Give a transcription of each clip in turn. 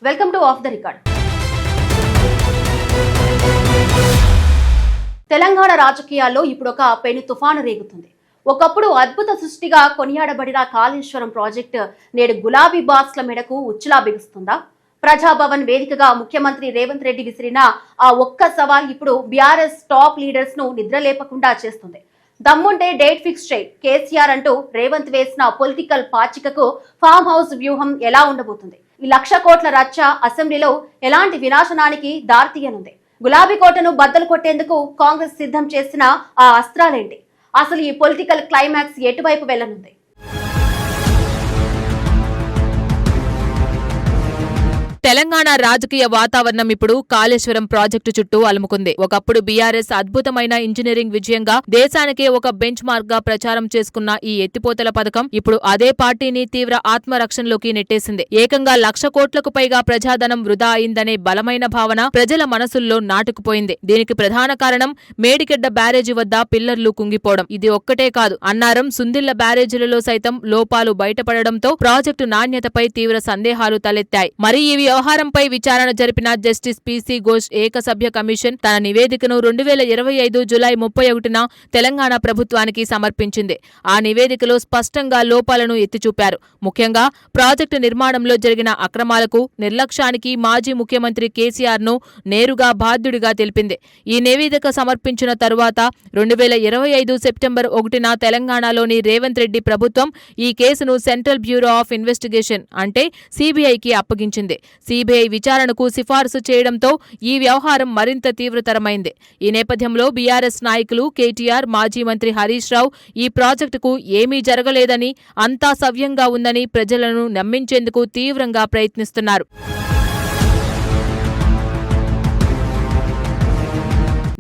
Welcome to of the record. Telangana రాజకీయాల్లో ఇప్పుడు ఒక పెను తుఫాను రేగుతుంది. ఒకప్పుడు అద్భుత సృష్టిగా కొనియాడబడిన కాళేశ్వరం ప్రాజెక్టు నేడు గులాబీ బాస్ల మెడకు ఉచ్చులా బిగుస్తుందా? ప్రజాభవన్ వేదికగా ముఖ్యమంత్రి రేవంత్ రెడ్డి విసిరిన ఆ ఒక్క సవాల్ ఇప్పుడు బీఆర్ఎస్ టాప్ లీడర్స్ ను నిద్రలేపకుండా చేస్తుంది. దమ్ముంటే డేట్ ఫిక్స్ చేయి కేసీఆర్ అంటూ రేవంత్ వేసిన పొలిటికల్ పాచికకు ఫామ్ హౌస్ వ్యూహం ఎలా ఉండబోతుంది? ఈ 1,00,000 కోట్ల రచ్చ అసెంబ్లీలో ఎలాంటి వినాశనానికి దారితీయనుంది? గులాబీ కోటను బద్దలు కొట్టేందుకు కాంగ్రెస్ సిద్ధం చేసిన ఆ అస్త్రాలేంటి? అసలు ఈ పొలిటికల్ క్లైమాక్స్ ఎటువైపు వెళ్లనుంది? తెలంగాణ రాజకీయ వాతావరణం ఇప్పుడు కాళేశ్వరం ప్రాజెక్టు చుట్టూ అలుముకుంది. ఒకప్పుడు బీఆర్ఎస్ అద్భుతమైన ఇంజనీరింగ్ విజయంగా దేశానికే ఒక బెంచ్ మార్క్ గా ప్రచారం చేసుకున్న ఈ ఎత్తిపోతల పథకం ఇప్పుడు అదే పార్టీని తీవ్ర ఆత్మరక్షణలోకి నెట్టేసింది. ఏకంగా 1,00,000 కోట్లకు పైగా ప్రజాధనం వృధా అయిందనే బలమైన భావన ప్రజల మనసుల్లో నాటుకుపోయింది. దీనికి ప్రధాన కారణం మేడిగడ్డ బ్యారేజీ వద్ద పిల్లర్లు కుంగిపోవడం. ఇది ఒక్కటే కాదు, అన్నారం, సుందిళ్ల బ్యారేజీలలో సైతం లోపాలు బయటపడడంతో ప్రాజెక్టు నాణ్యతపై తీవ్ర సందేహాలు తలెత్తాయి. మరి ఈ వ్యవహారంపై విచారణ జరిపిన జస్టిస్ పీసీ ఘోష్ ఏకసభ్య కమిషన్ తన నివేదికను 2025 జులై 31న తెలంగాణ ప్రభుత్వానికి సమర్పించింది. ఆ నివేదికలో స్పష్టంగా లోపాలను ఎత్తిచూపారు. ముఖ్యంగా ప్రాజెక్టు నిర్మాణంలో జరిగిన అక్రమాలకు, నిర్లక్ష్యానికి మాజీ ముఖ్యమంత్రి కేసీఆర్ ను నేరుగా బాధ్యుడిగా తెలిపింది. ఈ నివేదిక సమర్పించిన తరువాత 2025 సెప్టెంబర్ 1న తెలంగాణలోని రేవంత్ రెడ్డి ప్రభుత్వం ఈ కేసును సెంట్రల్ బ్యూరో ఆఫ్ ఇన్వెస్టిగేషన్ అంటే సీబీఐకి అప్పగించింది. సీబీఐ విచారణకు సిఫారసు చేయడంతో ఈ వ్యవహారం మరింత తీవ్రతరమైంది. ఈ నేపథ్యంలో బీఆర్ఎస్ నాయకులు కేటీఆర్, మాజీ మంత్రి హరీష్ రావు ఈ ప్రాజెక్టుకు ఏమీ జరగలేదని, అంతా సవ్యంగా ఉందని ప్రజలను నమ్మించేందుకు తీవ్రంగా ప్రయత్నిస్తున్నారు.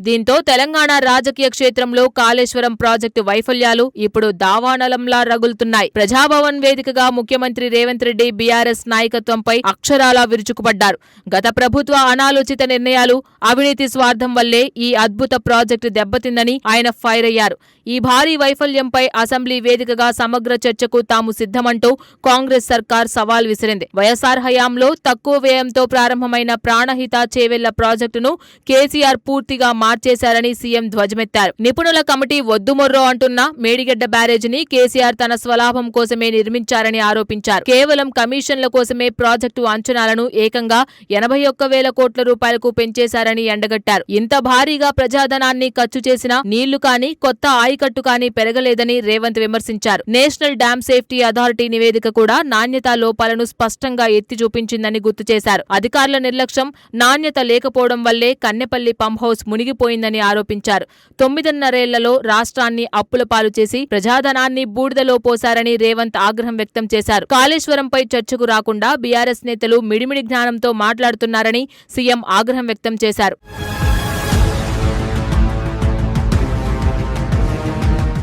దీంతో తెలంగాణ రాజకీయ క్షేత్రంలో కాళేశ్వరం ప్రాజెక్టు వైఫల్యాలు ఇప్పుడు దావానలంలా రగులుతున్నాయి. ప్రజాభవన్ వేదికగా ముఖ్యమంత్రి రేవంత్ రెడ్డి బీఆర్ఎస్ నాయకత్వంపై అక్షరాలా విరుచుకుపడ్డారు. గత ప్రభుత్వ అనాలోచిత నిర్ణయాలు, అవినీతి స్వార్థం వల్లే ఈ అద్భుత ప్రాజెక్టు దెబ్బతిందని ఆయన ఫైర్ అయ్యారు. ఈ భారీ వైఫల్యంపై అసెంబ్లీ వేదికగా సమగ్ర చర్చకు తాము సిద్ధమంటూ కాంగ్రెస్ సర్కార్ సవాల్ విసిరింది. వైఎస్ఆర్ హయాంలో తక్కువ వ్యయంతో ప్రారంభమైన ప్రాణహిత చేవెళ్ల ప్రాజెక్టును కేసీఆర్ పూర్తిగా మార్చేశారని సీఎం ధ్వజమెత్తారు. నిపుణుల కమిటీ వద్దుమొర్రో అంటున్న మేడిగడ్డ బ్యారేజీని కేసీఆర్ తన స్వలాభం కోసమే నిర్మించారని ఆరోపించారు. కేవలం కమిషన్ల కోసమే ప్రాజెక్టు అంచనాలను ఏకంగా 81,000 కోట్ల రూపాయలకు పెంచేశారని ఎండగట్టారు. ఇంత భారీగా ప్రజాధనాన్ని ఖర్చు చేసినా నీళ్లు కానీ, కొత్త ఆయకట్టు కానీ పెరగలేదని రేవంత్ విమర్శించారు. నేషనల్ డ్యామ్ సేఫ్టీ అథారిటీ నివేదిక కూడా నాణ్యతా లోపాలను స్పష్టంగా ఎత్తి చూపించిందని గుర్తు చేశారు. అధికారుల నిర్లక్ష్యం, నాణ్యత లేకపోవడం వల్లే కన్నెపల్లి పంప్ హౌస్ మునిగిపోయిందని ఆరోపించారు. 9.5 ఏళ్లలో రాష్ట్రాన్ని అప్పుల పాలు చేసి ప్రజాధనాన్ని బూడిదలో పోశారని రేవంత్ ఆగ్రహం వ్యక్తం చేశారు. కాళేశ్వరంపై చర్చకు రాకుండా బీఆర్ఎస్ నేతలు మిడిమిడి జ్ఞానంతో మాట్లాడుతున్నారని సీఎం ఆగ్రహం వ్యక్తం చేశారు.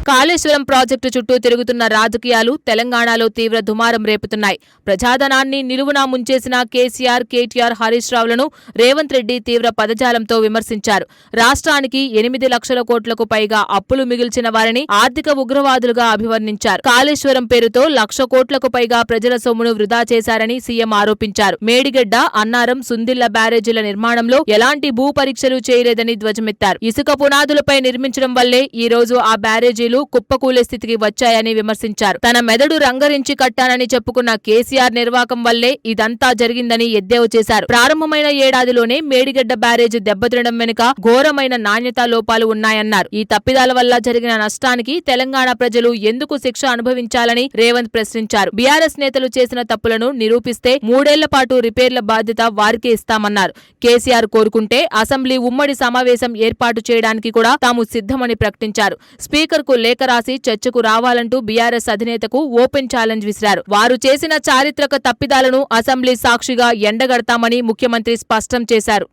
కాళేశ్వరం ప్రాజెక్టు చుట్టూ తిరుగుతున్న రాజకీయాలు తెలంగాణలో తీవ్ర దుమారం రేపుతున్నాయి. ప్రజాధనాన్ని నిలువునా ముంచేసిన కేసీఆర్, కేటీఆర్, హరీష్ రావులను రేవంత్ రెడ్డి తీవ్ర పదజాలంతో విమర్శించారు. రాష్ట్రానికి 8 లక్షల కోట్లకు పైగా అప్పులు మిగిల్చిన వారిని ఆర్థిక ఉగ్రవాదులుగా అభివర్ణించారు. కాళేశ్వరం పేరుతో 1,00,000 కోట్లకు పైగా ప్రజల సొమ్మును వృధా చేశారని సీఎం ఆరోపించారు. మేడిగడ్డ, అన్నారం, సుందిళ్ల బ్యారేజీల నిర్మాణంలో ఎలాంటి భూ పరీక్షలు చేయలేదని ధ్వజమెత్తారు. ఇసుక పునాదులపై నిర్మించడం వల్లే ఈ రోజు ఆ బ్యారేజీలు కుప్పకూలే స్థితికి వచ్చాయని విమర్శించారు. తన మెదడు రంగరించి కట్టానని చెప్పుకున్న కేసీఆర్ నిర్వాకం వల్లే ఇదంతా జరిగిందని ఎద్దేవా చేశారు. ప్రారంభమైన ఏడాదిలోనే మేడిగడ్డ బ్యారేజీ దెబ్బతినడం వెనుక ఘోరమైన నాణ్యతా లోపాలు ఉన్నాయన్నారు. ఈ తప్పిదాల వల్ల జరిగిన నష్టానికి తెలంగాణ ప్రజలు ఎందుకు శిక్ష అనుభవించాలని రేవంత్ ప్రశ్నించారు. బీఆర్ఎస్ నేతలు చేసిన తప్పులను నిరూపిస్తే 3 ఏళ్ల పాటు రిపేర్ల బాధ్యత వారికే ఇస్తామన్నారు. కేసీఆర్ కోరుకుంటే అసెంబ్లీ ఉమ్మడి సమావేశం ఏర్పాటు చేయడానికి కూడా తాము సిద్ధమని ప్రకటించారు. స్పీకర్కు లేఖ రాసి చర్చకు రావాలంటూ బీఆర్ఎస్ అధినేతకు ఓపెన్ ఛాలెంజ్ విసిరారు. వారు చేసిన చారిత్రక తప్పిదాలను అసెంబ్లీ సాక్షిగా ఎండగడతామని ముఖ్యమంత్రి స్పష్టం చేశారు.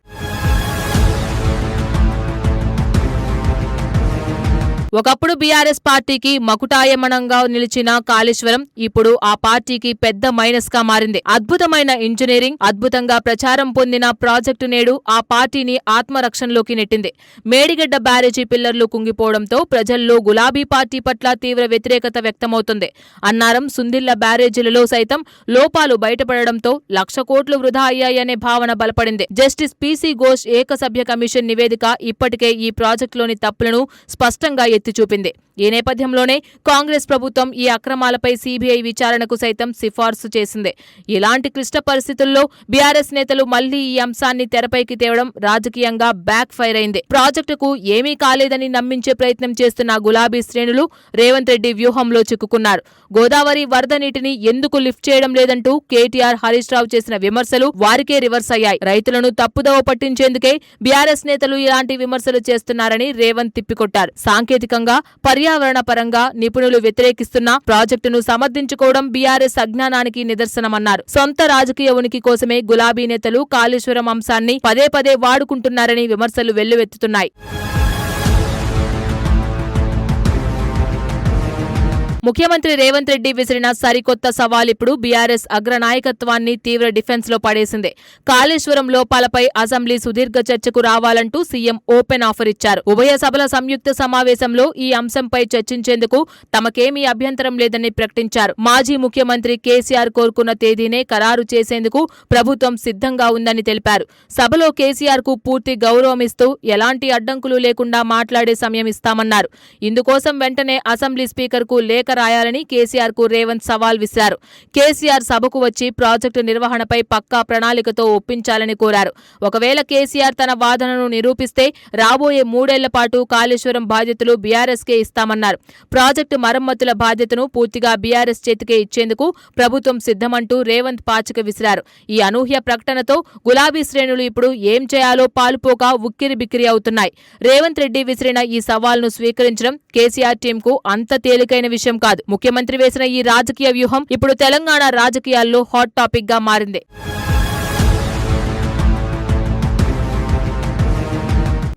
ఒకప్పుడు బీఆర్ఎస్ పార్టీకి మకుటాయమనంగా నిలిచిన కాళేశ్వరం ఇప్పుడు ఆ పార్టీకి పెద్ద మైనస్ గా మారింది. అద్భుతమైన ఇంజనీరింగ్, అద్భుతంగా ప్రచారం పొందిన ప్రాజెక్టు నేడు ఆ పార్టీని ఆత్మరక్షణలోకి నెట్టింది. మేడిగడ్డ బ్యారేజీ పిల్లర్లు కుంగిపోవడంతో ప్రజల్లో గులాబీ పార్టీ పట్ల తీవ్ర వ్యతిరేకత వ్యక్తమవుతుంది. అన్నారం, సుందిళ్ల బ్యారేజీలలో సైతం లోపాలు బయటపడడంతో 1,00,000 కోట్లు వృధా అయ్యాయనే భావన బలపడింది. జస్టిస్ పీసీ ఘోష్ ఏకసభ్య కమిషన్ నివేదిక ఇప్పటికే ఈ ప్రాజెక్టులోని తప్పులను స్పష్టంగా ఎత్తిచూపింది. ఈ నేపథ్యంలోనే కాంగ్రెస్ ప్రభుత్వం ఈ అక్రమాలపై సీబీఐ విచారణకు సైతం సిఫార్సు చేసింది. ఇలాంటి క్లిష్ట పరిస్థితుల్లో బీఆర్ఎస్ నేతలు మళ్లీ ఈ అంశాన్ని తెరపైకి తేవడం రాజకీయంగా బ్యాక్ ఫైర్ అయింది. ప్రాజెక్టుకు ఏమీ కాలేదని నమ్మించే ప్రయత్నం చేస్తున్న గులాబీ శ్రేణులు రేవంత్ రెడ్డి వ్యూహంలో చిక్కుకున్నారు. గోదావరి వరద నీటిని ఎందుకు లిఫ్ట్ చేయడం లేదంటూ కేటీఆర్, హరీష్ రావు చేసిన విమర్శలు వారికే రివర్స్ అయ్యాయి. రైతులను తప్పుదోవ పట్టించేందుకే బీఆర్ఎస్ నేతలు ఇలాంటి విమర్శలు చేస్తున్నారని రేవంత్ తిప్పికొట్టారు. సాంకేతికంగా, పర్యావరణ పరంగా నిపుణులు వ్యతిరేకిస్తున్న ప్రాజెక్టును సమర్థించుకోవడం బీఆర్ఎస్ అజ్ఞానానికి నిదర్శనమన్నారు. సొంత రాజకీయ ఉనికి కోసమే గులాబీ నేతలు కాళేశ్వరం అంశాన్ని పదే పదే వాడుకుంటున్నారని విమర్శలు వెల్లువెత్తుతున్నాయి. ముఖ్యమంత్రి రేవంత్ రెడ్డి విసిరిన సరికొత్త సవాల్ ఇప్పుడు బీఆర్ఎస్ అగ్రనాయకత్వాన్ని తీవ్ర డిఫెన్స్ లో పడేసింది. కాళేశ్వరం లోపాలపై అసెంబ్లీ సుదీర్ఘ చర్చకు రావాలంటూ సీఎం ఓపెన్ ఆఫర్ ఇచ్చారు. ఉభయ సభల సంయుక్త సమావేశంలో ఈ అంశంపై చర్చించేందుకు తమకేమీ అభ్యంతరం లేదని ప్రకటించారు. మాజీ ముఖ్యమంత్రి కేసీఆర్ కోరుకున్న తేదీనే ఖరారు చేసేందుకు ప్రభుత్వం సిద్ధంగా ఉందని తెలిపారు. సభలో కేసీఆర్ కు పూర్తి గౌరవమిస్తూ ఎలాంటి అడ్డంకులు లేకుండా మాట్లాడే సమయం ఇస్తామన్నారు. ఇందుకోసం వెంటనే అసెంబ్లీ స్పీకర్ కు లేఖ రాయాలని కేసీఆర్ కు రేవంత్ సవాల్ విసిరారు. కేసీఆర్ సభకు వచ్చి ప్రాజెక్టు నిర్వహణపై పక్కా ప్రణాళికతో ఒప్పించాలని కోరారు. ఒకవేళ కేసీఆర్ తన వాదనను నిరూపిస్తే రాబోయే 3 ఏళ్ల పాటు కాళేశ్వరం బాధ్యతలు బీఆర్ఎస్కే ఇస్తామన్నారు. ప్రాజెక్టు మరమ్మతుల బాధ్యతను పూర్తిగా బీఆర్ఎస్ చేతికే ఇచ్చేందుకు ప్రభుత్వం సిద్ధమంటూ రేవంత్ పాచిక విసిరారు. ఈ అనూహ్య ప్రకటనతో గులాబీ శ్రేణులు ఇప్పుడు ఏం చేయాలో పాలుపోక ఉక్కిరిబిక్కిరి అవుతున్నాయి. రేవంత్ రెడ్డి విసిరిన ఈ సవాల్ను స్వీకరించడం కేసీఆర్ టీంకు అంత తేలికైన విషయం కాదు. ముఖ్యమంత్రి వేసిన ఈ రాజకీయ వ్యూహం ఇప్పుడు తెలంగాణ రాజకీయాల్లో హాట్ టాపిక్ గా మారింది.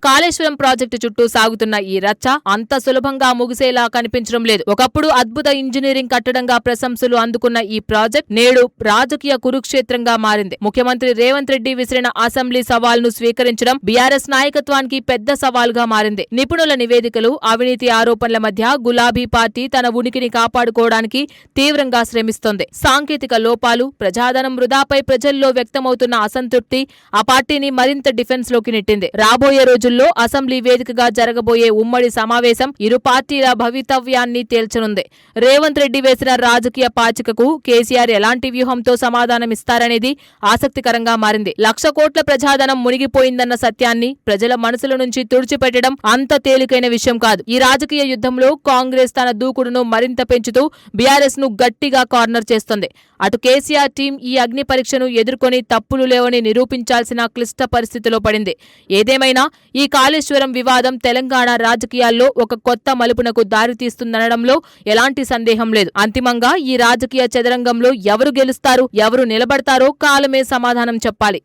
కాళేశ్వరం ప్రాజెక్టు చుట్టూ సాగుతున్న ఈ రచ్చ అంత సులభంగా ముగిసేలా కనిపించడం లేదు. ఒకప్పుడు అద్భుత ఇంజనీరింగ్ కట్టడంగా ప్రశంసలు అందుకున్న ఈ ప్రాజెక్ట్ నేడు రాజకీయ కురుక్షేత్రంగా మారింది. ముఖ్యమంత్రి రేవంత్ రెడ్డి విసిరిన అసెంబ్లీ సవాల్ను స్వీకరించడం బీఆర్ఎస్ నాయకత్వానికి పెద్ద సవాల్గా మారింది. నిపుణుల నివేదికలు, అవినీతి ఆరోపణల మధ్య గులాబీ పార్టీ తన ఉనికిని కాపాడుకోవడానికి తీవ్రంగా శ్రమిస్తోంది. సాంకేతిక లోపాలు, ప్రజాధనం వృధాపై ప్రజల్లో వ్యక్తమవుతున్న అసంతృప్తి ఆ పార్టీని మరింత డిఫెన్స్ లోకి నెట్టింది. రాబోయే రోజుల్లో అసెంబ్లీ వేదికగా జరగబోయే ఉమ్మడి సమావేశం ఇరు పార్టీల భవితవ్యాన్ని తేల్చనుంది. రేవంత్ రెడ్డి వేసిన రాజకీయ పాచికకు కేసీఆర్ ఎలాంటి వ్యూహంతో సమాధానమిస్తారనేది ఆసక్తికరంగా మారింది. 1,00,000 కోట్ల ప్రజాధనం మునిగిపోయిందన్న సత్యాన్ని ప్రజల మనసుల నుంచి తుడిచిపెట్టడం అంత తేలికైన విషయం కాదు. ఈ రాజకీయ యుద్ధంలో కాంగ్రెస్ తన దూకుడును మరింత పెంచుతూ బీఆర్ఎస్ ను గట్టిగా కార్నర్ చేస్తోంది. అటు కేసీఆర్ టీం ఈ అగ్ని పరీక్షను ఎదుర్కొని తప్పులు లేవని నిరూపించాల్సిన క్లిష్ట పరిస్థితిలో పడింది. ఏదేమైనా ఈ కాళేశ్వరం వివాదం తెలంగాణ రాజకీయాల్లో ఒక కొత్త మలుపునకు దారితీస్తుందనడంలో ఎలాంటి సందేహం లేదు. అంతిమంగా ఈ రాజకీయ చదరంగంలో ఎవరు గెలుస్తారు, ఎవరు నిలబడతారో కాలమే సమాధానం చెప్పాలి.